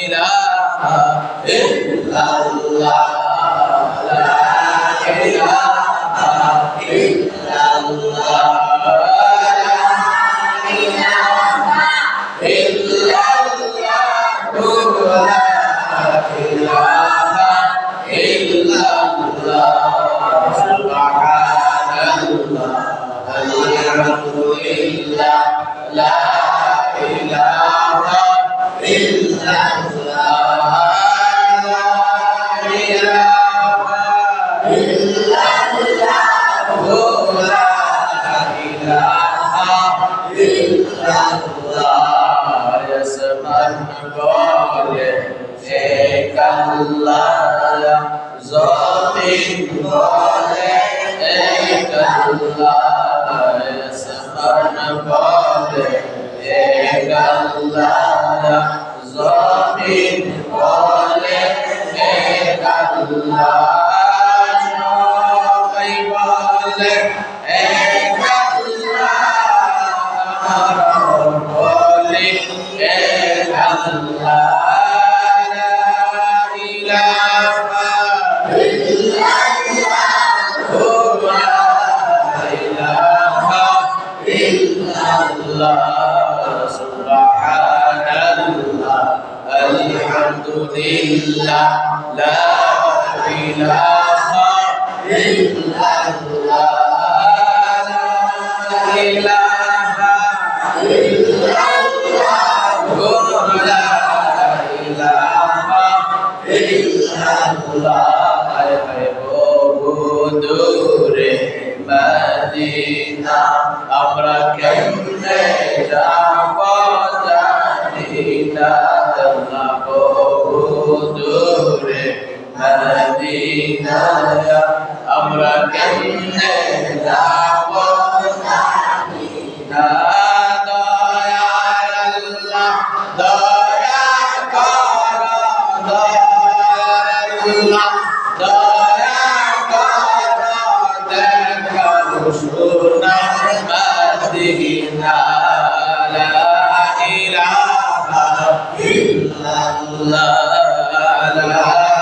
ইলাহা ইল্লাল্লাহ লা ইলাহা ইল্লাল্লাহ আমরা কেমনে যাব জানি না বহু দূরে মদিনা আমরা কেমনে যাব জানি না দয়ার আল্লাহ দয়া কর দয়ার আল্লাহ দয়া কর দেখার সোনার মদিনা লা ইলাহা ইল্লাল্লাহ লা